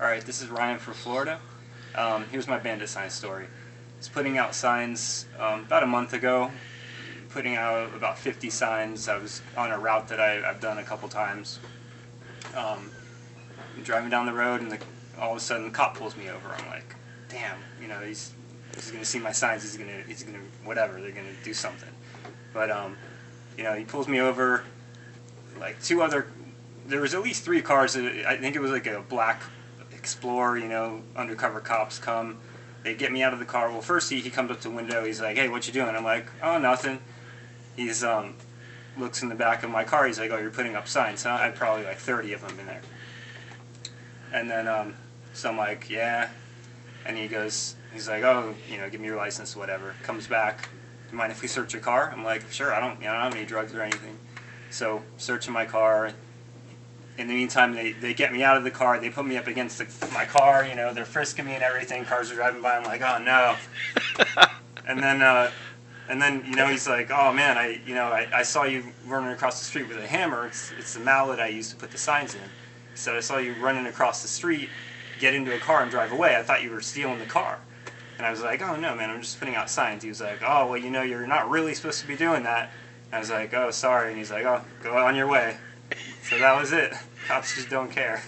Alright, this is Ryan for Florida. Here's my bandit sign story. I was putting out signs about a month ago, putting out about 50 signs. I was on a route that I've done a couple times. I'm driving down the road and all of a sudden the cop pulls me over. I'm like, damn, you know, he's going to see my signs, he's going to, whatever, they're going to do something. But, you know, he pulls me over, like there was at least 3 cars, I think it was like a black Explorer, you know, undercover cops come, they get me out of the car. Well, first he comes up to the window, he's like, hey, what you doing? I'm like, oh, nothing. He's, looks in the back of my car, he's like, oh, you're putting up signs. So I had probably like 30 of them in there. And then, so I'm like, yeah. And he's like, oh, you know, give me your license, whatever. Comes back, do you mind if we search your car? I'm like, sure, I don't have any drugs or anything. So, searching my car. In the meantime, they get me out of the car, they put me up against my car, you know, they're frisking me and everything, cars are driving by, I'm like, oh no. And then, you know, he's like, oh man, I saw you running across the street with a hammer, it's the mallet I used to put the signs in. He said, I saw you running across the street, get into a car and drive away, I thought you were stealing the car. And I was like, oh no man, I'm just putting out signs. He was like, oh, well, you know, you're not really supposed to be doing that. And I was like, oh, sorry. And he's like, oh, go on your way. So that was it. Cops just don't care.